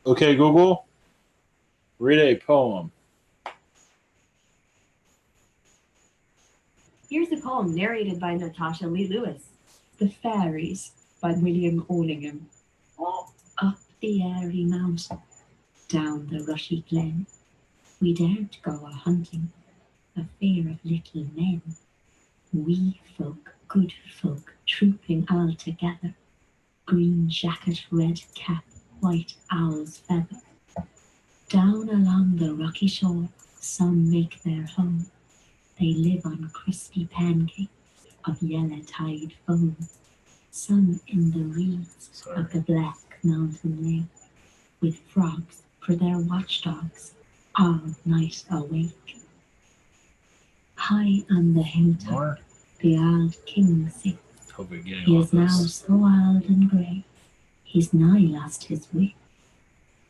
Okay, Google, read a poem. Here's a poem narrated by Natasha Lee Lewis. The Fairies by William Ollingham. Up the airy mountain, down the rushy glen, we dared go a hunting, a fear of little men. Wee folk, good folk, trooping all together, green jacket, red cap, white owl's feather. Down along the rocky shore, some make their home. They live on crispy pancakes of yellow tide foam. Some in the reeds of the black mountain lake, with frogs for their watchdogs, all night awake. High on the hilltop, the old king sits. He is now so old and grey, he's nigh lost his wit.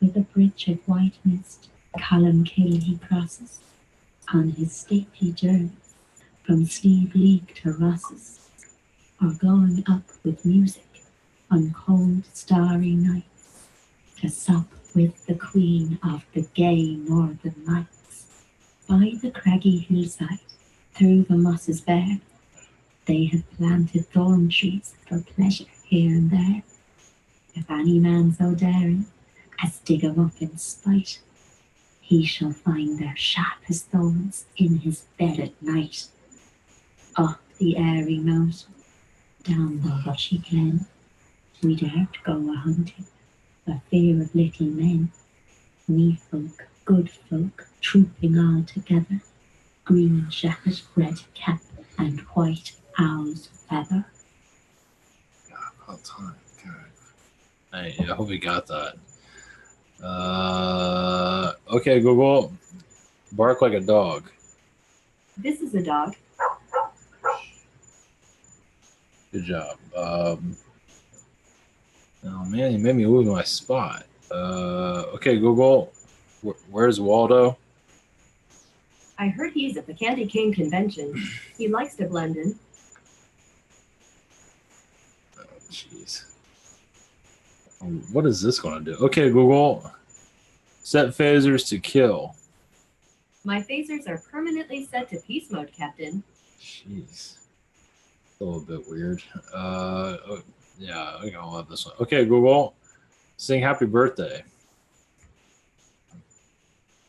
With a bridge of white mist, Columkill he crosses, on his stately journey, from Slieve League to Rosses, or going up with music on cold starry nights, to sup with the queen of the gay northern nights. By the craggy hillside, through the mosses bare, they have planted thorn trees for pleasure here and there. If any man so daring as dig 'em up in spite, he shall find their sharpest thorns in his bed at night. Up the airy mountain, down the rushy glen, we dared go a hunting, for fear of little men. Wee folk, good folk, trooping all together, green jacket, red cap, and white owl's feather. About time. Okay. I hope we got that. Okay, Google, bark like a dog. This is a dog. Good job. Oh man, you made me lose my spot. Okay, Google, where's Waldo? I heard he's at the Candy King convention. He likes to blend in. Oh, jeez. What is this going to do? Okay, Google, set phasers to kill. My phasers are permanently set to peace mode, Captain. Jeez. A little bit weird. Yeah, I think I'll love this one. Okay, Google, sing happy birthday.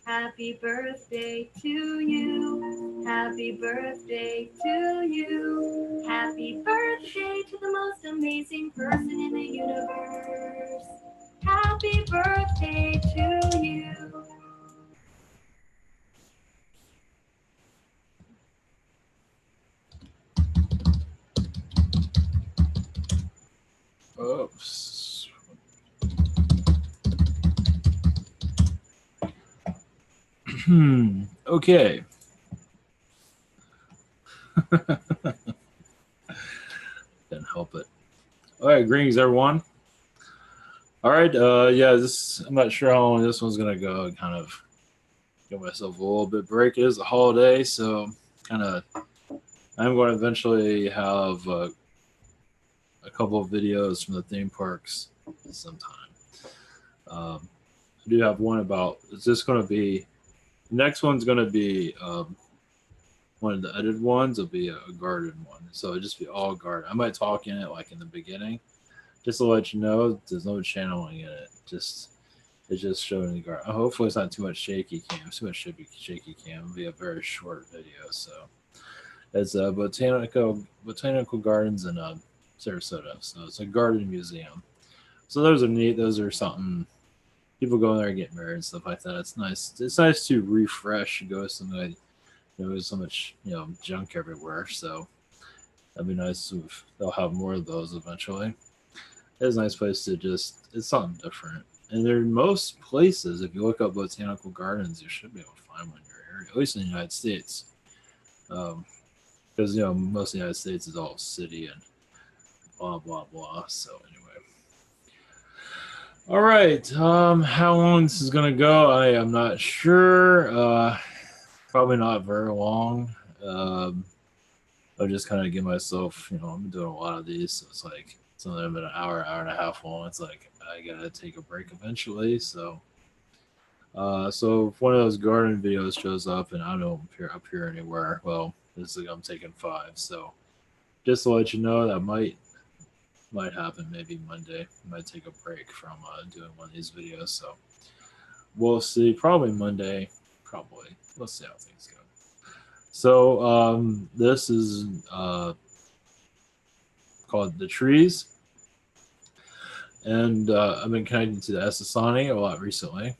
Happy birthday to you. Happy birthday to you. Happy birthday to the most amazing person in the universe. Happy birthday to you. Oops. Okay. Didn't help it. All right, greetings, everyone. All right, yeah, I'm not sure how long this one's gonna go. Kind of give myself a little bit break. It is a holiday, so I'm going to eventually have a couple of videos from the theme parks sometime. I do have one about. Is this going to be? Next one's going to be one of the edited ones. Will be a garden one, so it'll just be all garden. I might talk in it like in the beginning, just to let you know. There's no channeling in it. It's just showing the garden. Hopefully, it's not too much shaky cam. Too much shaky cam. It'll be a very short video. So it's botanical gardens in Sarasota. So it's a garden museum. So those are neat. Those are something people go in there and get married and stuff like that. It's nice. It's nice to refresh and go something like there's so much junk everywhere. So that'd be nice if they'll have more of those eventually. It's a nice place to it's something different. And there are most places, if you look up botanical gardens, you should be able to find one in your area, at least in the United States. Because most of the United States is all city and blah blah blah. So anyway. All right. How long this is gonna go, I am not sure. Probably not very long. I'll just kind of give myself, I'm doing a lot of these, so it's It's only been an hour, hour and a half long. It's like I gotta take a break eventually. So, so if one of those garden videos shows up and I don't appear anywhere, well, this is I'm taking 5. So just to let you know, that might happen maybe Monday. I might take a break from doing one of these videos. So we'll see. Probably Monday. Probably. Let's see how things go. So this is called The Trees. And I've been connecting to the Sasani a lot recently.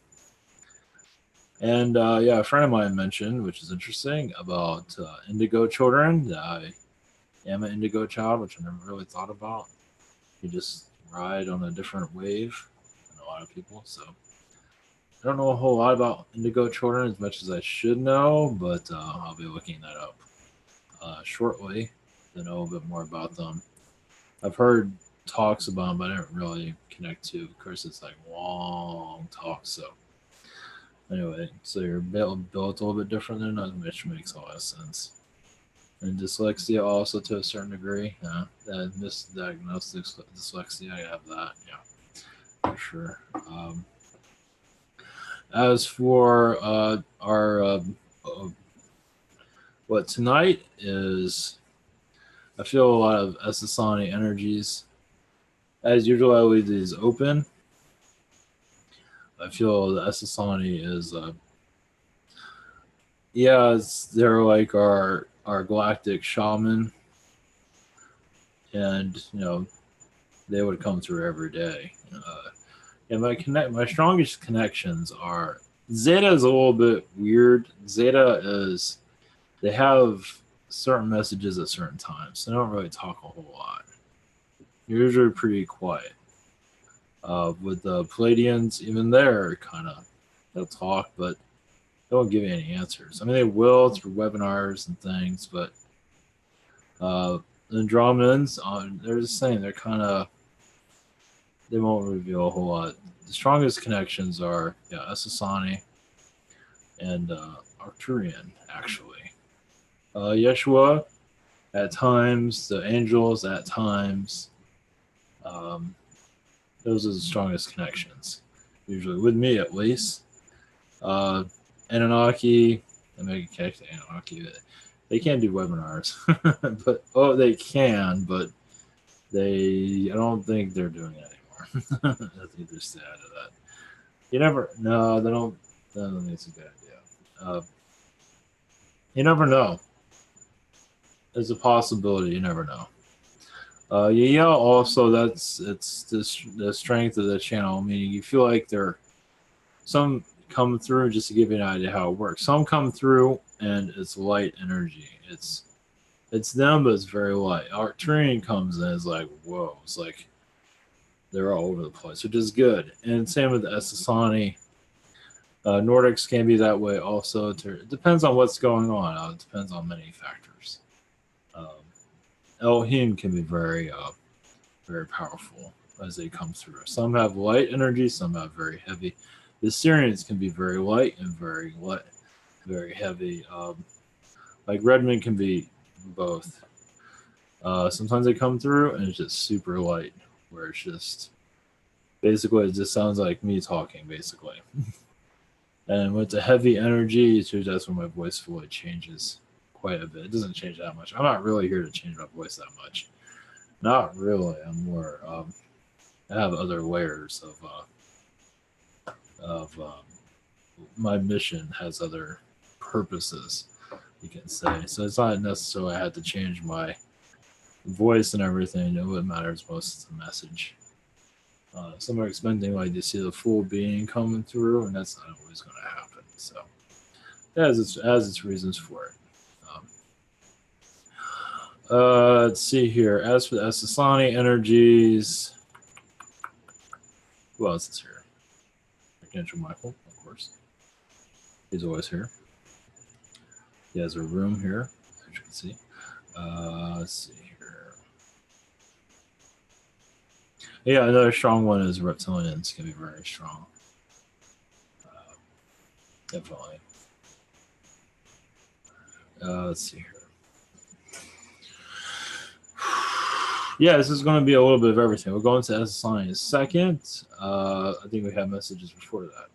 And yeah, a friend of mine mentioned, which is interesting, about indigo children. That I am an indigo child, which I never really thought about. You just ride on a different wave than a lot of people. So I don't know a whole lot about indigo children as much as I should know, but I'll be looking that up shortly to know a bit more about them. I've heard talks about them, but I didn't really connect to. Of course, it's like long talks. So anyway, so you're built a little bit different than us, which makes a lot of sense. And dyslexia also to a certain degree. That misdiagnosed dyslexia, I have that. Yeah, for sure. As for our what tonight is, I feel a lot of Sasani energies. As usual, I leave these open. I feel the Sasani is, yeah, they're like our galactic shaman, and they would come through every day. And my strongest connections are Zeta is a little bit weird. Zeta is they have certain messages at certain times. They don't really talk a whole lot. They're usually pretty quiet. With the Pleiadians, even they're they'll talk, but they won't give you any answers. I mean, they will through webinars and things, but the Andromedans, they're just saying they won't reveal a whole lot. The strongest connections are Sasani and Arcturian, actually. Yeshua at times, the angels at times. Those are the strongest connections, usually with me at least. Anunnaki, I make a connect to Anunnaki. They can't do webinars, but they can, but I don't think they're doing it anymore. I think they're sad of that. You never, no, they don't. I don't think it's a good idea. You never know. There's a possibility. You never know. Yeah. Also, it's the strength of the channel. Meaning, you feel like some come through just to give you an idea how it works. Some come through and it's light energy. It's them, but it's very light. Arcturian comes in, it's like whoa. It's like they're all over the place, which is good. And same with the Sasani. Nordics can be that way also. It depends on what's going on. It depends on many factors. Elohim can be very, very powerful as they come through. Some have light energy, some have very heavy. The Syrians can be very light and very heavy. Like Redmond can be both. Sometimes they come through and it's just super light, where it's just basically it just sounds like me talking, basically. And with the heavy energy, that's when my voice fully changes quite a bit. It doesn't change that much. I'm not really here to change my voice that much. Not really. I'm more. I have other layers of my mission has other purposes, you can say. So it's not necessarily I had to change my voice and everything. What matters most is the message. Some are expecting like to see the full being coming through, and that's not always going to happen. So it has its reasons for it. Let's see here. As for the Sasani energies, who else is here? Archangel Michael, of course. He's always here. He has a room here, as you can see. Let's see here. Yeah, another strong one is Reptilians can be very strong. Definitely. Let's see here. Yeah, this is going to be a little bit of everything. We'll go into Sasani in a second. I think we have messages before that.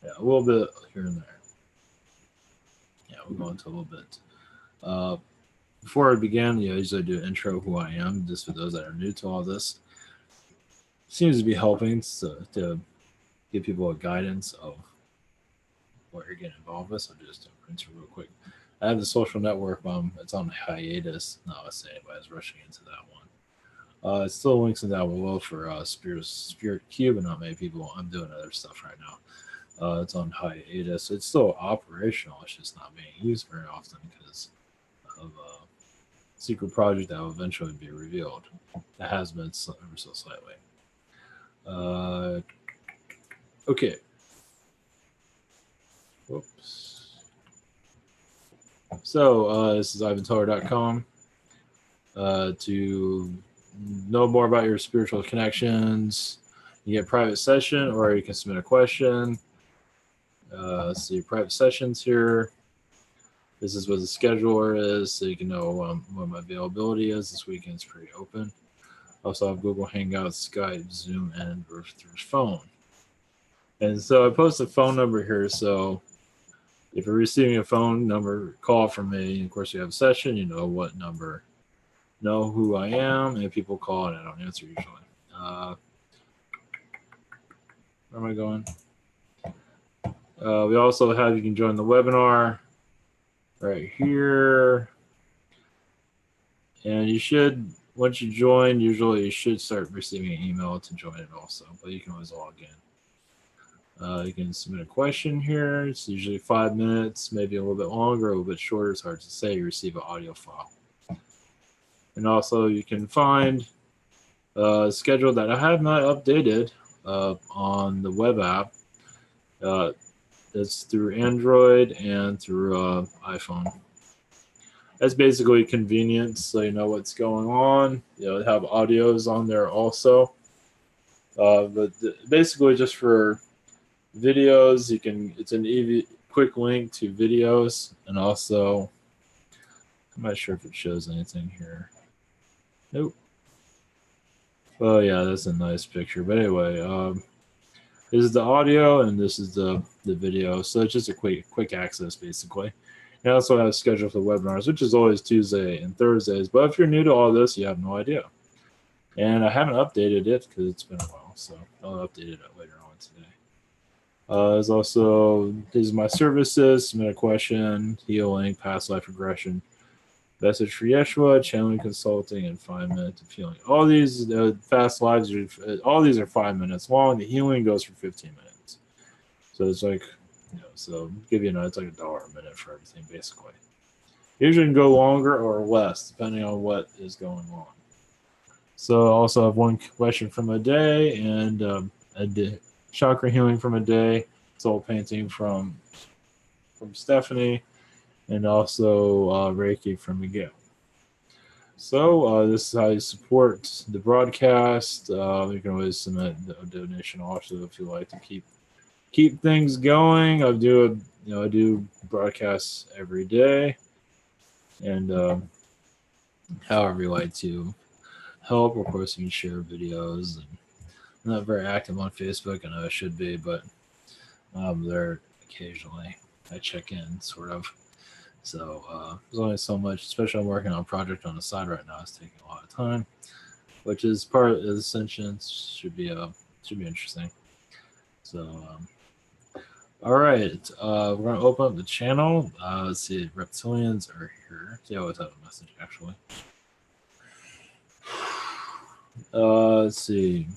Yeah, a little bit here and there. Yeah, we'll go into a little bit. Before I begin, I usually do an intro who I am, just for those that are new to all this. Seems to be helping to give people a guidance of what you're getting involved with. So just rinse real quick. I have the social network, it's on hiatus. No, I say anybody's rushing into that one. It still links in that below for Spirit Cube, and not many people. I'm doing other stuff right now. It's on hiatus. It's still operational. It's just not being used very often because of a secret project that will eventually be revealed. That has been ever so slightly. Okay. Whoops. So this is ivantower.com. To know more about your spiritual connections, you get a private session, or you can submit a question. See private sessions here. This is what the scheduler is, so you can know what my availability is. This weekend's pretty open. Also, I have Google Hangouts, Skype, Zoom, and through phone. And so I post a phone number here. So if you're receiving a phone number call from me, of course you have a session, you know what number, know who I am, and people call and I don't answer usually. Where am I going? We also have, you can join the webinar right here. And you should, once you join, usually you should start receiving an email to join it also, but you can always log in. You can submit a question here. It's usually 5 minutes, maybe a little bit longer, a little bit shorter. It's hard to say. You receive an audio file. And also you can find a schedule that I have not updated on the web app. That's through Android and through iPhone. That's basically convenience, so you know what's going on. They have audios on there also. But basically just for videos, it's an easy, quick link to videos, and also, I'm not sure if it shows anything here. Nope. Oh yeah, that's a nice picture. But anyway, this is the audio and this is the video. So it's just a quick access basically. And I also have a schedule for webinars, which is always Tuesday and Thursdays. But if you're new to all this, you have no idea. And I haven't updated it because it's been a while, so I'll update it later on today. There's also, these are my services: submit a question, healing, past life regression, message for Yeshua, channeling, consulting, and 5 minutes of healing. All these fast lives, all these are 5 minutes long. The healing goes for 15 minutes. So it's like, so give you it's like $1 a minute for everything, basically. Usually can go longer or less, depending on what is going on. So I also have one question from a day and a chakra healing from a day, soul painting from Stephanie, and also Reiki from Miguel. So this is how you support the broadcast. You can always submit a donation also if you like to keep things going. I do broadcasts every day, and however you like to help. Of course, you can share videos. And I'm not very active on Facebook. I know I should be, but I'm there occasionally. I check in, sort of. So there's only so much, especially I'm working on a project on the side right now. It's taking a lot of time, which is part of the sentience. Should be interesting. So all right, we're gonna open up the channel. Let's see, reptilians are here. They always have a message, actually. Let's see.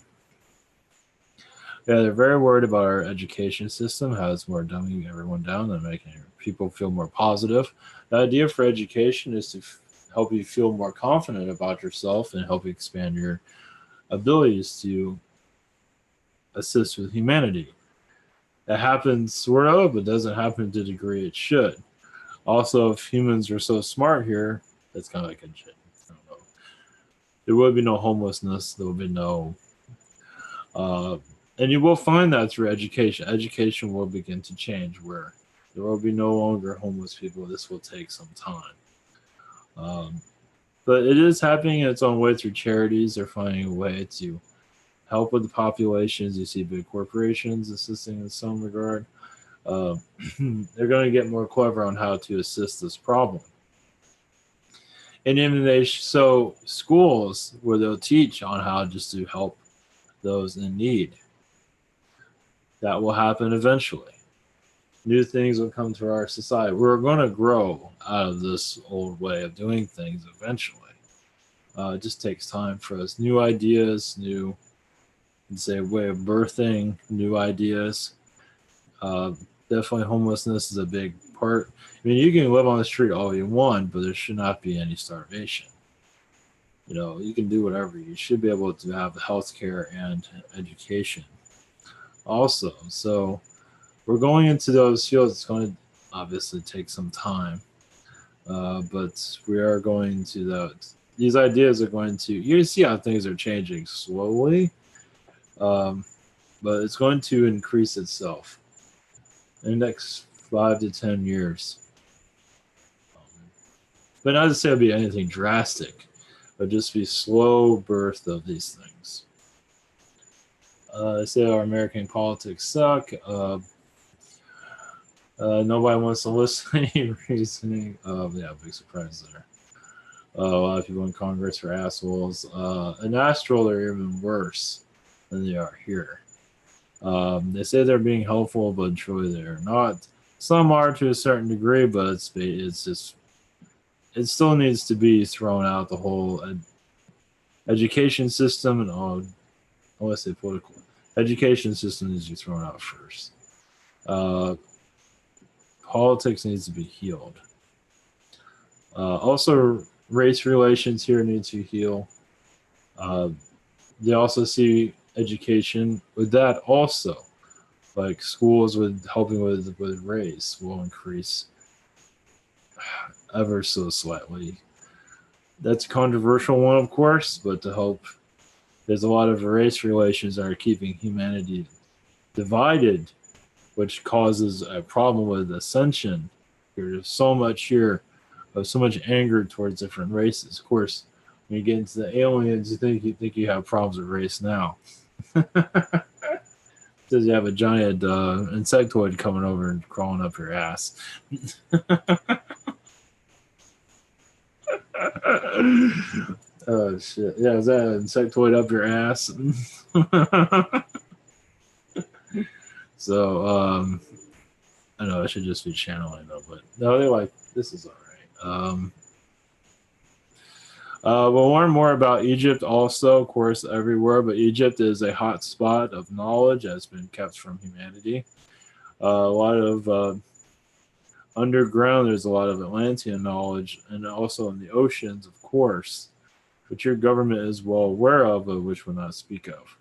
Yeah, they're very worried about our education system, how it's more dumbing everyone down than making people feel more positive. The idea for education is to help you feel more confident about yourself and help you expand your abilities to assist with humanity. That happens sort of, but doesn't happen to the degree it should. Also, if humans are so smart here, that's kind of like a shit. I don't know. There would be no homelessness. There would be no... and you will find that through education. Education will begin to change where there will be no longer homeless people. This will take some time. But it is happening in its own way through charities. They're finding a way to help with the populations. You see big corporations assisting in some regard. Uh, they're going to get more clever on how to assist this problem. And then so schools where they'll teach on how just to help those in need. That will happen eventually. New things will come to our society. We're going to grow out of this old way of doing things eventually. It just takes time for us. New ideas, new, say, way of birthing, new ideas. Definitely homelessness is a big part. I mean, you can live on the street all you want, but there should not be any starvation. You know, you can do whatever. You should be able to have health care and education also. So we're going into those fields. It's going to obviously take some time, but we are going to those. These ideas are going to, you see how things are changing slowly, but it's going to increase itself in the next 5 to 10 years. But not to say it'll be anything drastic, but just be slow birth of these things. They say our American politics suck. Nobody wants to listen to any reasoning. Yeah, big surprise there. A lot of people in Congress are assholes. In Astral, they're even worse than they are here. They say they're being helpful, but truly they're not. Some are to a certain degree, but it's just, it still needs to be thrown out. The whole education system and all, I want to say political education system needs to be thrown out first. Politics needs to be healed. Also, race relations here need to heal. They also see education with that also. Like schools with helping with race will increase ever so slightly. That's a controversial one, of course, but to help, there's a lot of race relations that are keeping humanity divided, which causes a problem with ascension. There's so much here of so much anger towards different races. Of course, when you get into the aliens, you think you have problems with race now. Says you have a giant insectoid coming over and crawling up your ass. Oh shit! Yeah, is that an insectoid up your ass? So I know I should just be channeling though, but no, they're like, this is all right. We'll learn more about Egypt also, of course, everywhere, but Egypt is a hot spot of knowledge that's been kept from humanity. A lot of underground, there's a lot of Atlantean knowledge, and also in the oceans, of course, which your government is well aware of, but which will not speak of.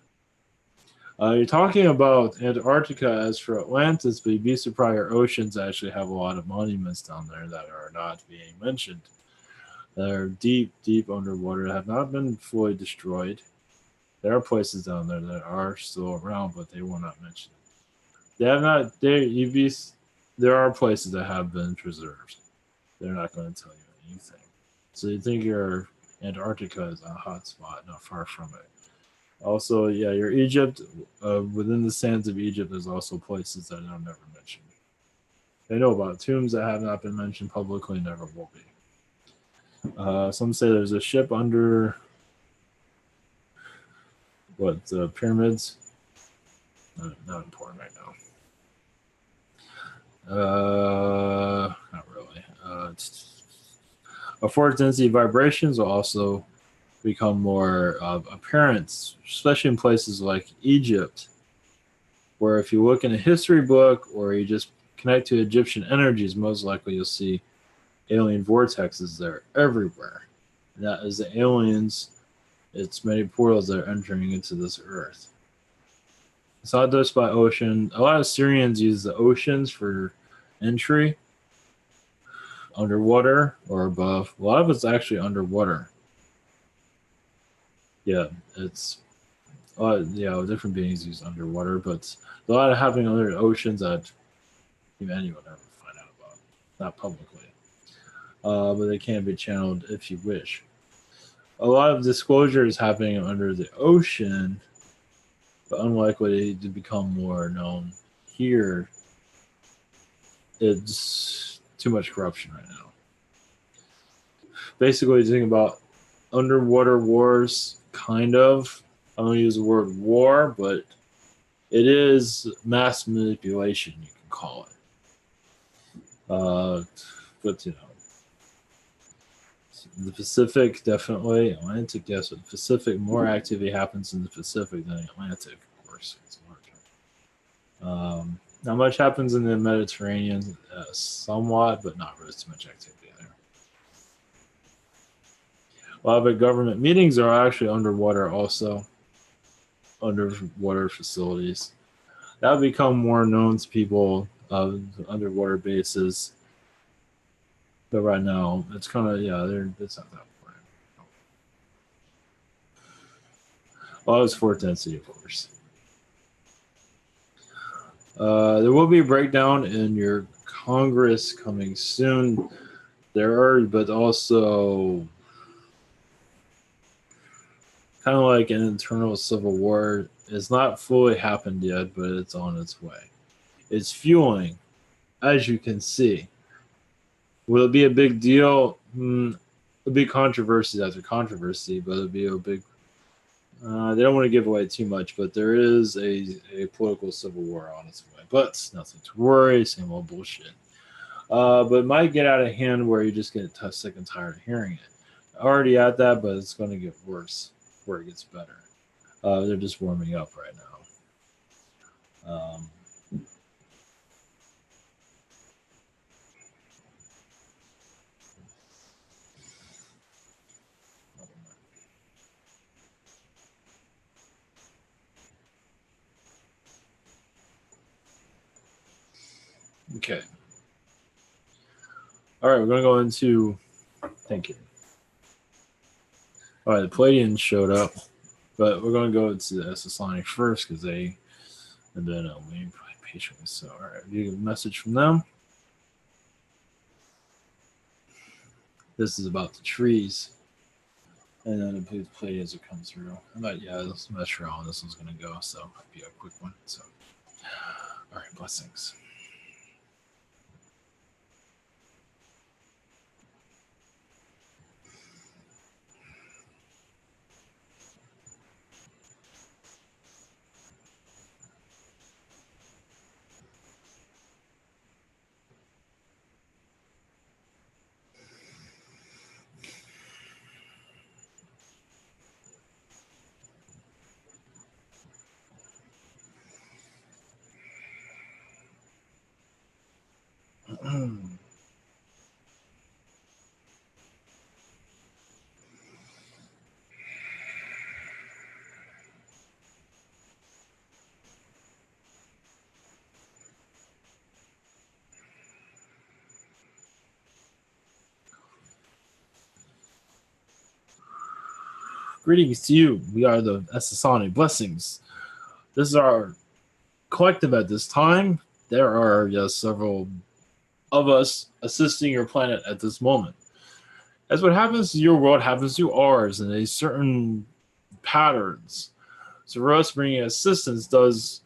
You're talking about Antarctica as for Atlantis, but you'd be surprised our oceans actually have a lot of monuments down there that are not being mentioned. That are deep, deep underwater, that have not been fully destroyed. There are places down there that are still around, but they will not mention it. They have not. There are places that have been preserved. They're not going to tell you anything. So you think your Antarctica is a hot spot, not far from it. Also, yeah, your Egypt, within the sands of Egypt, there's also places that are never mentioned. They know about tombs that have not been mentioned publicly, never will be. Some say there's a ship under pyramids. Not important right now. Not really. Force density vibrations will also become more apparent, especially in places like Egypt, where if you look in a history book or you just connect to Egyptian energies, most likely you'll see alien vortexes there everywhere. And that is the aliens, it's many portals that are entering into this earth. It's not just by ocean. A lot of Syrians use the oceans for entry, underwater or above. A lot of it's actually underwater. Yeah, it's different beings use underwater, but a lot of happening under the oceans that humanity will never find out about, not publicly. But they can be channeled if you wish. a lot of disclosure is happening under the ocean, but unlikely to become more known here. It's too much corruption right now. Basically, think about underwater wars, kind of. I don't use the word war, but it is mass manipulation, you can call it. But you know, the Pacific definitely, Atlantic, yes, but the Pacific, more activity happens in the Pacific than the Atlantic, of course. It's larger. Not much happens in the Mediterranean, somewhat, but not really too much activity there. A lot of the government meetings are actually underwater also, underwater facilities. That would become more known to people of underwater bases. But right now, it's kind of, it's not that important. Well, it's fort density, of course. There will be a breakdown in your Congress coming soon. There are, but also kind of like an internal civil war. It's not fully happened yet, but it's on its way. It's fueling, as you can see. Will it be a big deal? A big controversy after controversy, but it'll be a big. They don't want to give away too much, but there is a political civil war on its way. But nothing to worry, same old bullshit. But it might get out of hand where you just get sick and tired of hearing it. Already at that, but it's going to get worse where it gets better. They're just warming up right now. Okay. All right, we're going to go into. Thank you. All right, the Pleiadians showed up, but we're going to go to the Sasani first because they, and then we patiently. So, all right, you get a message from them. This is about the trees, and then the Pleiadians will come through. I'm not sure how this one's going to go, so it might be a quick one. So, all right, blessings. Greetings to you. We are the Sasani. Blessings. This is our collective at this time. There are several of us assisting your planet at this moment. As what happens to your world happens to ours in a certain patterns. So for us, bringing assistance does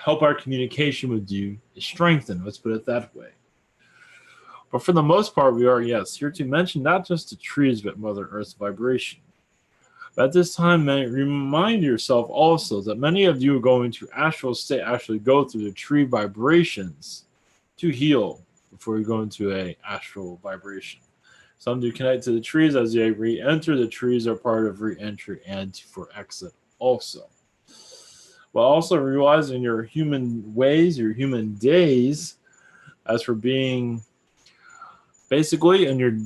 help our communication with you strengthen. Let's put it that way. But for the most part, we are, here to mention not just the trees, but Mother Earth's vibration. But at this time, remind yourself also that many of you are going to astral state, actually go through the tree vibrations to heal before you go into a astral vibration. Some do connect to the trees as they re-enter. The trees are part of re-entry and for exit also. While also realizing your human ways, your human days, as for being basically in your,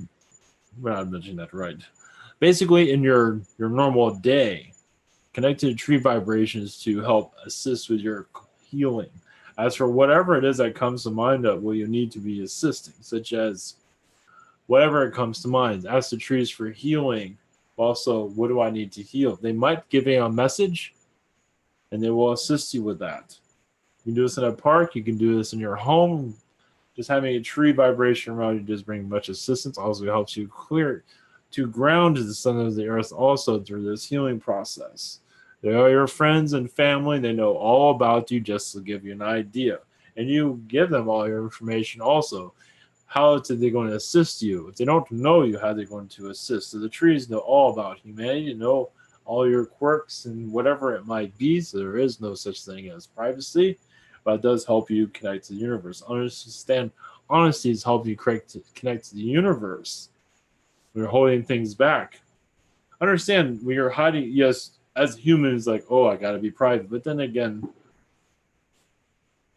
we're not mentioning that right. Basically in your normal day, connect to the tree vibrations to help assist with your healing. As for whatever it is that comes to mind of what you need to be assisting, such as whatever it comes to mind, ask the trees for healing. Also, what do I need to heal? They might give you a message and they will assist you with that. You can do this in a park, you can do this in your home. Just having a tree vibration around you does bring much assistance. Also helps you to ground the Son of the Earth also through this healing process. They are your friends and family. They know all about you just to give you an idea. And you give them all your information also. How are they going to assist you? If they don't know you, how are they going to assist? So the trees know all about humanity, know all your quirks and whatever it might be. So there is no such thing as privacy, but it does help you connect to the universe. Understand, honesty is helping you connect to the universe. When you're holding things back. Understand, when you're hiding, yes, as humans, like, oh, I got to be private. But then again,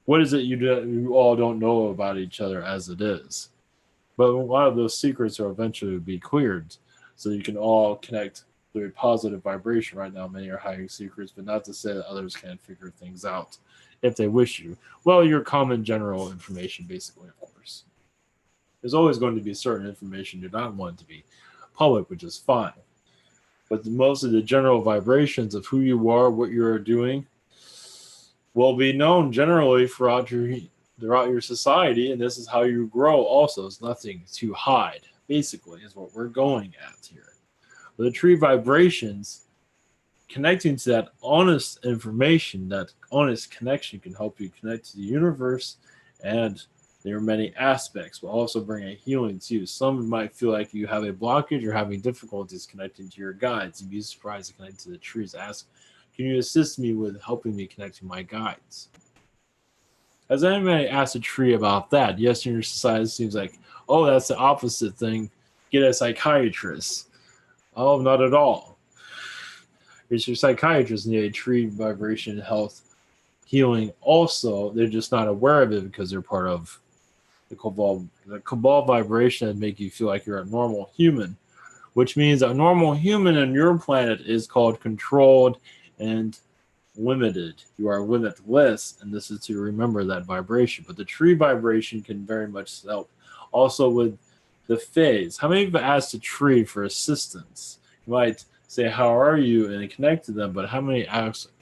what is it you all don't know about each other as it is? But a lot of those secrets are eventually be cleared, so you can all connect through a positive vibration. Right now, many are hiding secrets, but not to say that others can't figure things out if they wish you. Well, your common general information, basically, of course. There's always going to be certain information you don't want to be public, which is fine. But most of the general vibrations of who you are, what you're doing, will be known generally throughout your society, and this is how you grow also. It's nothing to hide, basically, is what we're going at here. But the tree vibrations, connecting to that honest information, that honest connection can help you connect to the universe, and there are many aspects, will also bring a healing too. Some might feel like you have a blockage or having difficulties connecting to your guides. You'd be surprised to connect to the trees. Ask, can you assist me with helping me connect to my guides? Has anybody asked a tree about that? Yes, in your society, it seems like, oh, that's the opposite thing. Get a psychiatrist. Oh, not at all. It's your psychiatrist need a tree vibration health healing also. They're just not aware of it because they're part of the cabal vibration that make you feel like you're a normal human, which means a normal human on your planet is called controlled and limited. You are limitless, and this is to remember that vibration. But the tree vibration can very much help. Also with the phase. How many of you have asked a tree for assistance? You might say, how are you? And connect to them, but how many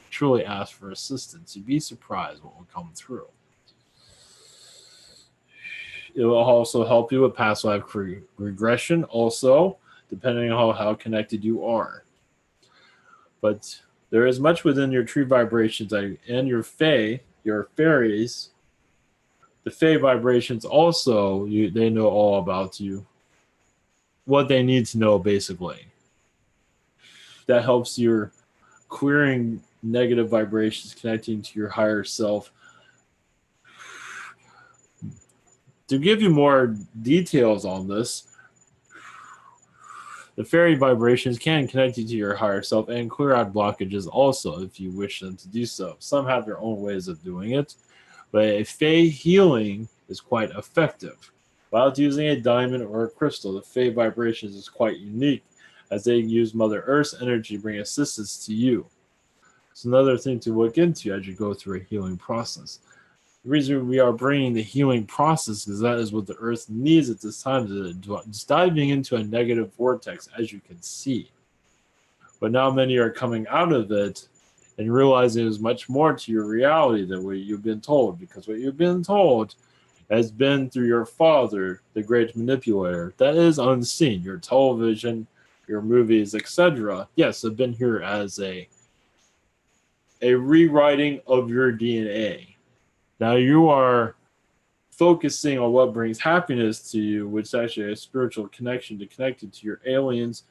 truly ask for assistance? You'd be surprised what will come through. It will also help you with past life regression, also, depending on how connected you are. But there is much within your tree vibrations and your fae, your fairies. The fae vibrations also, they know all about you. What they need to know, basically. That helps your clearing negative vibrations, connecting to your higher self. To give you more details on this, the fairy vibrations can connect you to your higher self and clear out blockages also if you wish them to do so. Some have their own ways of doing it, but a fae healing is quite effective. Without using a diamond or a crystal, the fae vibrations is quite unique as they use Mother Earth's energy to bring assistance to you. It's another thing to look into as you go through a healing process. The reason we are bringing the healing process is that is what the Earth needs at this time, is diving into a negative vortex, as you can see. But now many are coming out of it and realizing there's much more to your reality than what you've been told, because what you've been told has been through your father, the great manipulator. That is unseen. Your television, your movies, etc. Yes, have been here as a rewriting of your DNA. Now you are focusing on what brings happiness to you, which is actually a spiritual connection to connected to your aliens,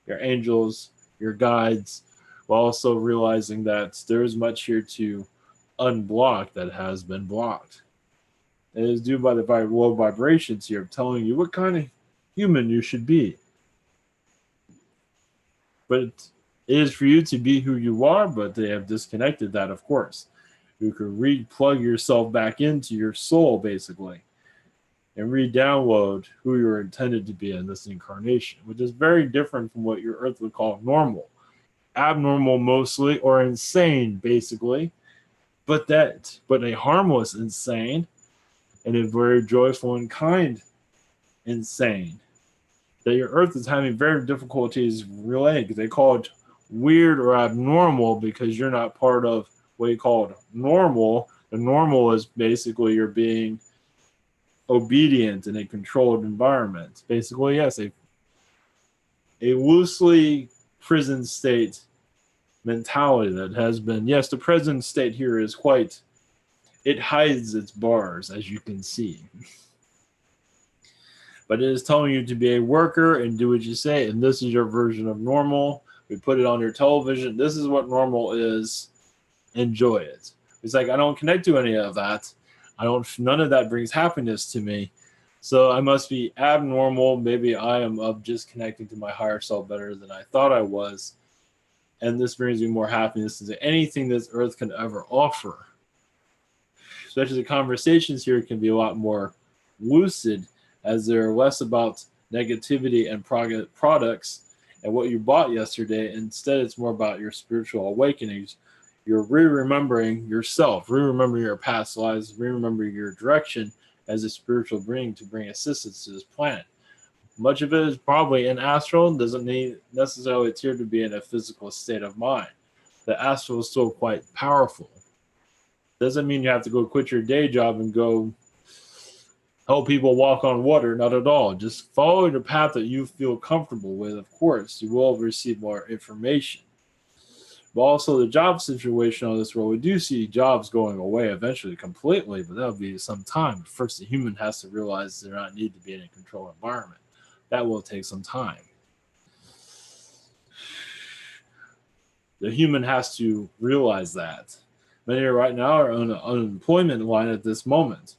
your angels, your guides, while also realizing that there is much here to unblock that has been blocked. It is due by the low vibrations here telling you what kind of human you should be. But it is for you to be who you are, but they have disconnected that, of course. You can re-plug yourself back into your soul, basically, and re-download who you're intended to be in this incarnation, which is very different from what your Earth would call normal. Abnormal, mostly, or insane, basically. But a harmless insane, and a very joyful and kind insane. That your Earth is having very difficulties relating, because they call it weird or abnormal because you're not part of what you call normal. The normal is basically you're being obedient in a controlled environment. Basically, yes, a loosely prison state mentality that has been, yes, the prison state here is quite, it hides its bars, as you can see. But it is telling you to be a worker and do what you say, and this is your version of normal. We put it on your television. This is what normal is. Enjoy it. It's like, I don't connect to any of that. None of that brings happiness to me. So I must be abnormal. Maybe I am of just connecting to my higher self better than I thought I was. And this brings me more happiness than anything this earth can ever offer. Especially the conversations here can be a lot more lucid, as they're less about negativity and products and what you bought yesterday. Instead, it's more about your spiritual awakenings. You're re-remembering yourself, re-remembering your past lives, re-remembering your direction as a spiritual being to bring assistance to this planet. Much of it is probably in astral, doesn't need necessarily appear to be in a physical state of mind. The astral is still quite powerful. Doesn't mean you have to go quit your day job and go help people walk on water, not at all. Just follow the path that you feel comfortable with. Of course, you will receive more information. But also the job situation on this world, we do see jobs going away eventually completely, but that'll be some time. First, the human has to realize they're not need to be in a controlled environment. That will take some time. The human has to realize that. Many right now are on an unemployment line at this moment.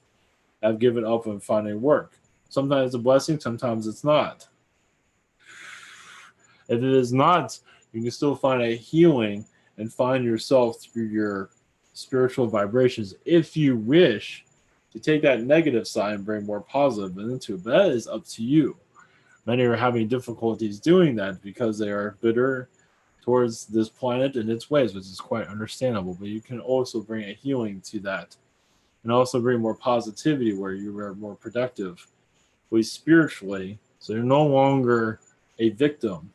Have given up on finding work. Sometimes it's a blessing, sometimes it's not. If it is not, you can still find a healing and find yourself through your spiritual vibrations if you wish to take that negative side and bring more positive into it. But that is up to you. Many are having difficulties doing that because they are bitter towards this planet and its ways, which is quite understandable. But you can also bring a healing to that and also bring more positivity where you are more productive spiritually. So you're no longer a victim.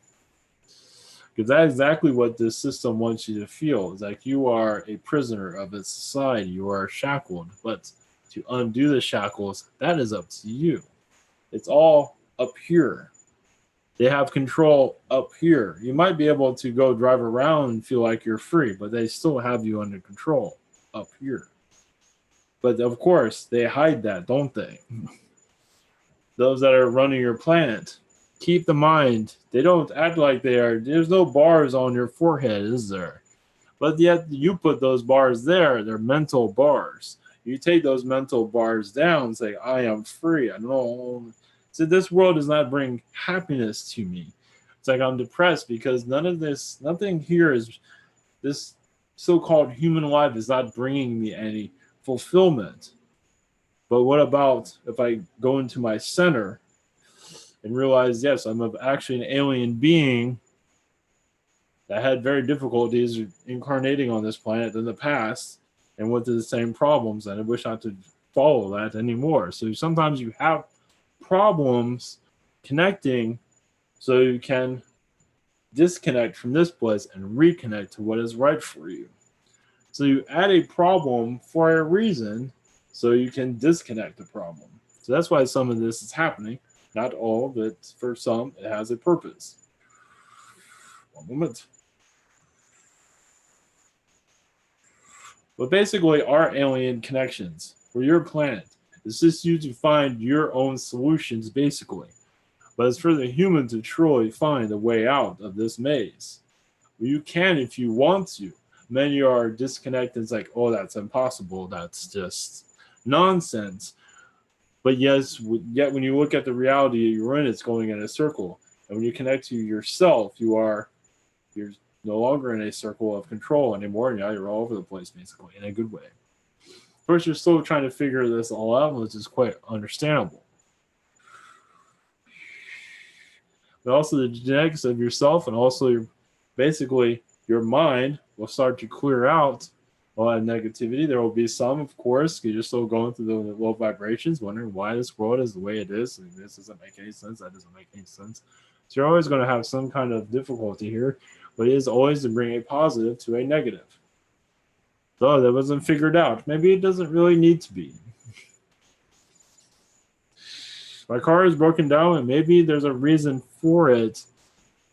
Because that's exactly what this system wants you to feel. It's like you are a prisoner of its society. You are shackled. But to undo the shackles, that is up to you. It's all up here. They have control up here. You might be able to go drive around and feel like you're free, but they still have you under control up here. But of course, they hide that, don't they? Those that are running your planet, keep the mind. They don't act like they are. There's no bars on your forehead, is there? But yet you put those bars there. They're mental bars. You take those mental bars down, say, I am free. I know. So this world does not bring happiness to me. It's like I'm depressed because nothing here is, this so-called human life is not bringing me any fulfillment. But what about if I go into my center and realize, yes, I'm actually an alien being that had very difficulties incarnating on this planet in the past and went through the same problems, and I wish not to follow that anymore. So sometimes you have problems connecting, so you can disconnect from this place and reconnect to what is right for you. So you add a problem for a reason, so you can disconnect the problem. So that's why some of this is happening. Not all, but for some, it has a purpose. One moment. But basically, our alien connections for your planet assist you to find your own solutions, basically. But it's for the human to truly find a way out of this maze. Well, you can if you want to. Many are disconnected. It's like, oh, that's impossible. That's just nonsense. But yes, yet when you look at the reality you're in, it's going in a circle. And when you connect to yourself, you're no longer in a circle of control anymore. Now you're all over the place, basically, in a good way. First, you're still trying to figure this all out, which is quite understandable. But also the genetics of yourself and also basically your mind will start to clear out a lot of negativity. There will be some, of course, because you're still going through the low vibrations, wondering why this world is the way it is. And this doesn't make any sense. That doesn't make any sense. So you're always going to have some kind of difficulty here, but it is always to bring a positive to a negative. So that wasn't figured out. Maybe it doesn't really need to be. My car is broken down, and maybe there's a reason for it.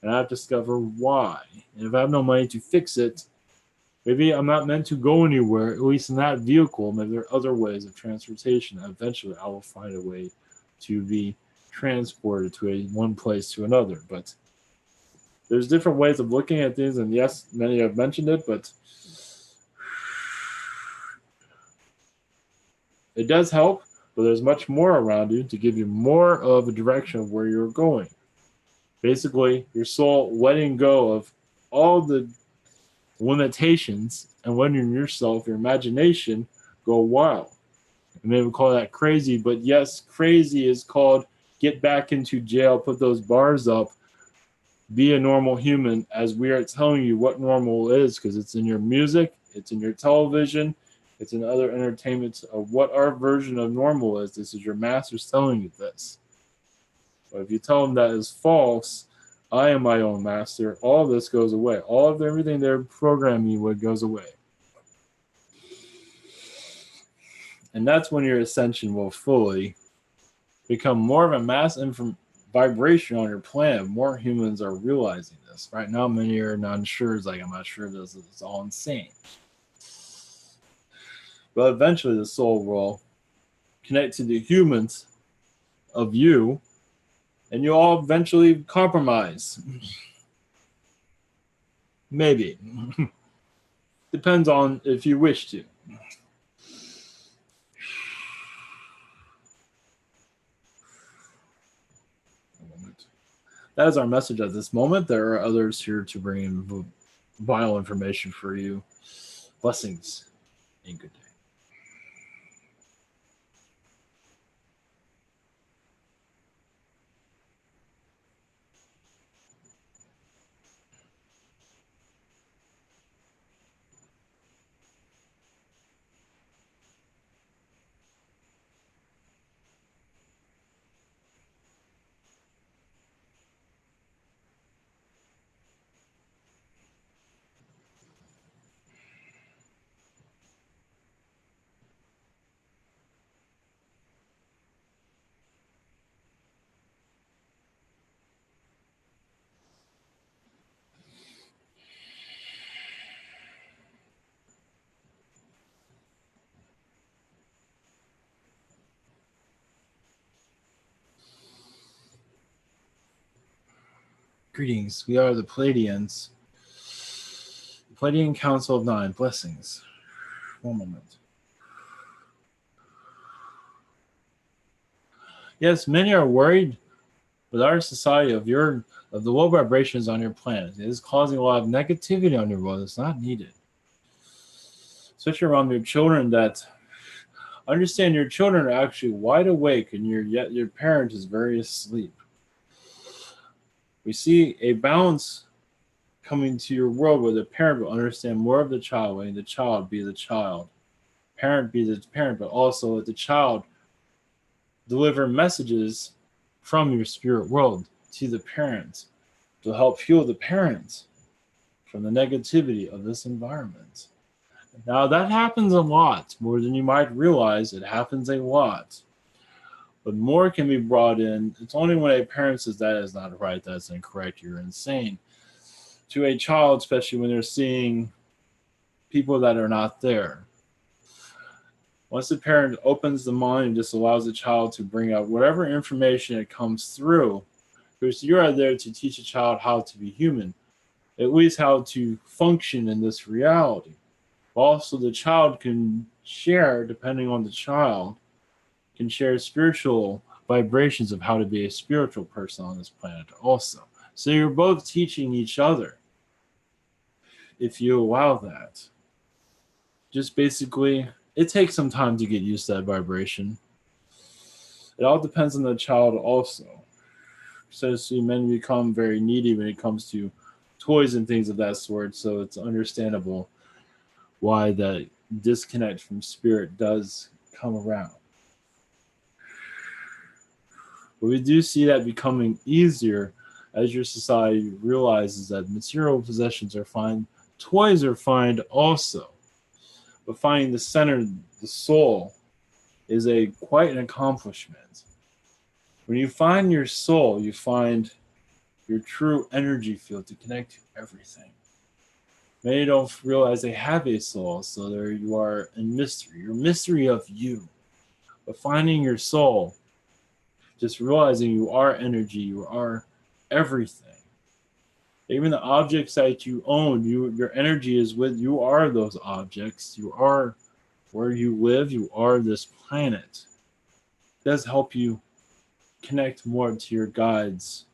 and I have to discover why. And if I have no money to fix it, maybe I'm not meant to go anywhere, at least in that vehicle. Maybe there are other ways of transportation. Eventually, I will find a way to be transported to one place to another. But there's different ways of looking at things, and yes, many have mentioned it, but it does help, but there's much more around you to give you more of a direction of where you're going. Basically, your soul letting go of all the limitations and letting yourself, your imagination, go wild. And they would call that crazy, but yes, crazy is called get back into jail, put those bars up, be a normal human, as we are telling you what normal is, because it's in your music, it's in your television, it's in other entertainments of what our version of normal is. This is your masters telling you this. But if you tell them that is false, I am my own master, all of this goes away. All of everything they're programming you with goes away. And that's when your ascension will fully become more of a mass vibration on your planet. More humans are realizing this. Right now, many are not sure. It's like, I'm not sure this is all insane. But eventually, the soul will connect to the humans of you, and you'll all eventually compromise. Maybe. Depends on if you wish to. That is our message at this moment. There are others here to bring in vital information for you. Blessings and good day. Greetings. We are the Pleiadians. The Pleiadian Council of Nine. Blessings. One moment. Yes, many are worried with our society of the low vibrations on your planet. It is causing a lot of negativity on your world. It's not needed. Especially around your children, that understand your children are actually wide awake and yet your parent is very asleep. We see a balance coming to your world where the parent will understand more of the child, letting the child be the child, parent be the parent, but also let the child deliver messages from your spirit world to the parents to help heal the parents from the negativity of this environment. Now, that happens a lot, more than you might realize. It happens a lot. But more can be brought in. It's only when a parent says that is not right, that's incorrect, you're insane, to a child, especially when they're seeing people that are not there. Once the parent opens the mind and just allows the child to bring out whatever information it comes through, because you are there to teach a child how to be human, at least how to function in this reality. Also, the child can share, depending on the child, can share spiritual vibrations of how to be a spiritual person on this planet also. So you're both teaching each other, if you allow that. Just basically, it takes some time to get used to that vibration. It all depends on the child also. So men become very needy when it comes to toys and things of that sort, so it's understandable why that disconnect from spirit does come around. But we do see that becoming easier as your society realizes that material possessions are fine, toys are fine also. But finding the center, the soul, is quite an accomplishment. When you find your soul, you find your true energy field to connect to everything. Many don't realize they have a soul, so there you are in mystery. Your mystery of you. But finding your soul, just realizing you are energy, you are everything. Even the objects that you own, your energy is with, you are those objects. You are where you live, you are this planet. It does help you connect more to your guides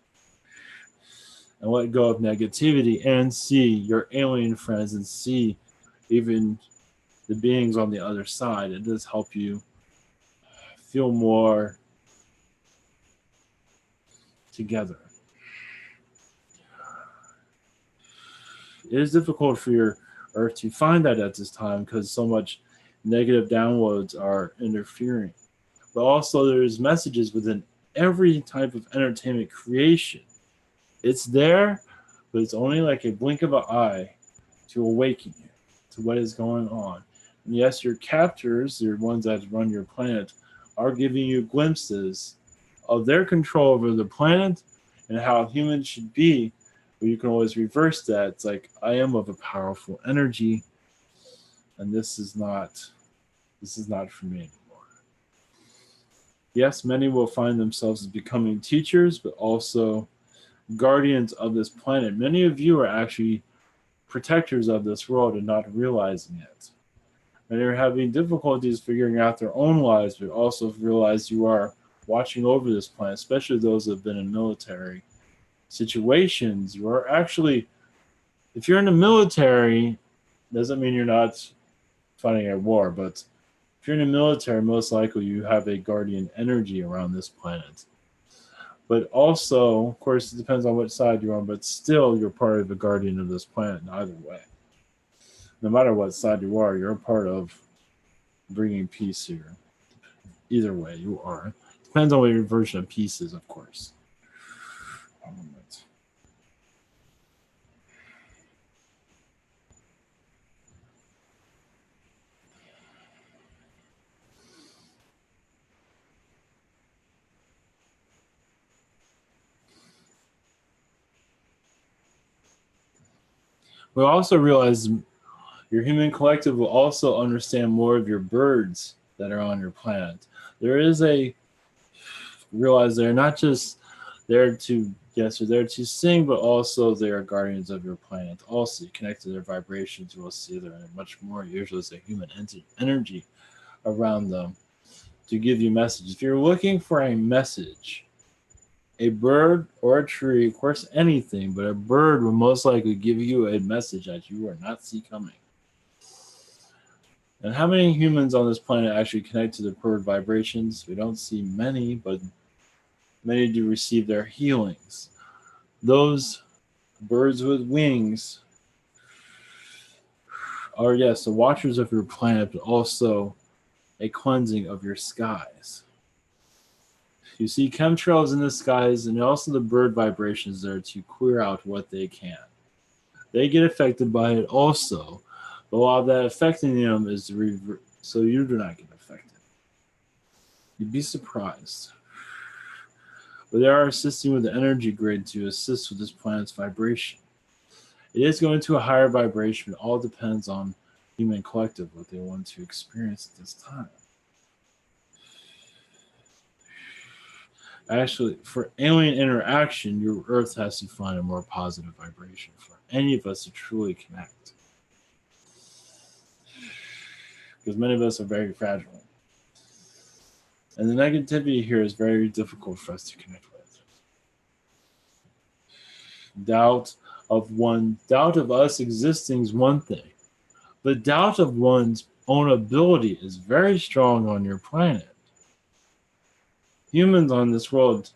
and let go of negativity and see your alien friends and see even the beings on the other side. It does help you feel more together. It is difficult for your Earth to find that at this time because so much negative downloads are interfering. But also there's messages within every type of entertainment creation. It's there, but it's only like a blink of an eye to awaken you to what is going on. And yes, your captors, your ones that run your planet, are giving you glimpses of their control over the planet and how humans should be. But you can always reverse that. It's like, I am of a powerful energy, and this is not for me anymore. Yes, many will find themselves as becoming teachers, but also guardians of this planet. Many of you are actually protectors of this world and not realizing it. Many are having difficulties figuring out their own lives, but also realize you are watching over this planet, especially those that have been in military situations. You are actually, if you're in the military, doesn't mean you're not fighting a war, but if you're in the military, most likely you have a guardian energy around this planet. But also, of course, it depends on which side you're on, but still you're part of the guardian of this planet in either way. No matter what side you are, you're a part of bringing peace here. Either way, you are. Depends on what your version of peace is, of course. We also realize your human collective will also understand more of your birds that are on your planet. There is a realize they're not just there to they're there to sing, but also they are guardians of your planet. Also, you connect to their vibrations, you will see there much more. Usually, it's a human energy around them to give you messages. If you're looking for a message, a bird or a tree, of course, anything, but a bird will most likely give you a message that you will not see coming. And how many humans on this planet actually connect to the bird vibrations? We don't see many, but many do receive their healings. Those birds with wings are, yes, the watchers of your planet, but also a cleansing of your skies. You see chemtrails in the skies, and also the bird vibrations there to clear out what they can. They get affected by it also, but while that affecting them is so you do not get affected. You'd be surprised. But they are assisting with the energy grid to assist with this planet's vibration. It is going to a higher vibration. It all depends on human collective, what they want to experience at this time. Actually, for alien interaction, your Earth has to find a more positive vibration for any of us to truly connect. Because many of us are very fragile. And the negativity here is very difficult for us to connect with. Doubt of us existing is one thing. But doubt of one's own ability is very strong on your planet. Humans on this world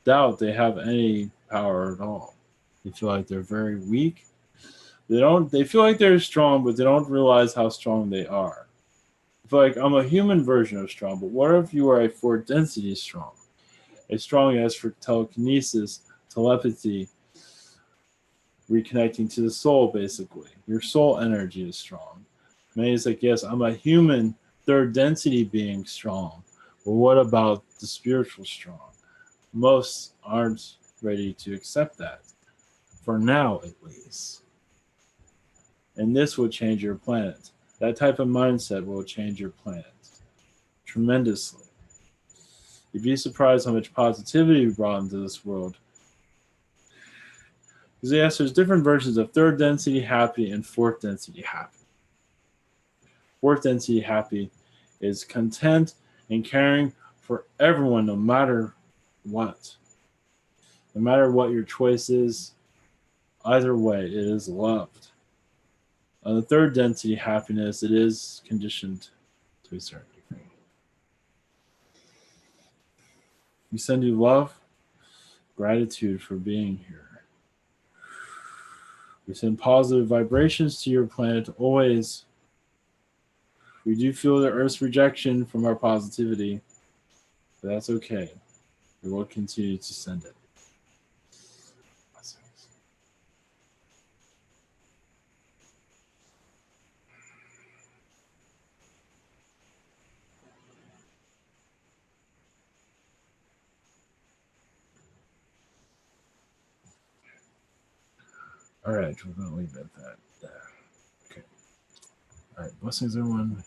doubt they have any power at all. They feel like they're very weak. They feel like they're strong, but they don't realize how strong they are. I feel like I'm a human version of strong, but what if you are a 4 density strong? A strong as for telekinesis, telepathy, reconnecting to the soul, basically. Your soul energy is strong. Maybe it's like, yes, I'm a human 3rd density being strong. But what about the spiritual strong? Most aren't ready to accept that. For now, at least. And this will change your planet. That type of mindset will change your planet tremendously. You'd be surprised how much positivity we brought into this world. Because yes, there's different versions of third density happy and fourth density happy. Fourth density happy is content and caring for everyone no matter what. No matter what your choice is, either way, it is loved. On the third density happiness, it is conditioned to a certain degree. We send you love, gratitude for being here. We send positive vibrations to your planet always. We do feel the Earth's rejection from our positivity, but that's okay. We will continue to send it. All right, we're going to leave it at that. Okay. All right, blessings, everyone.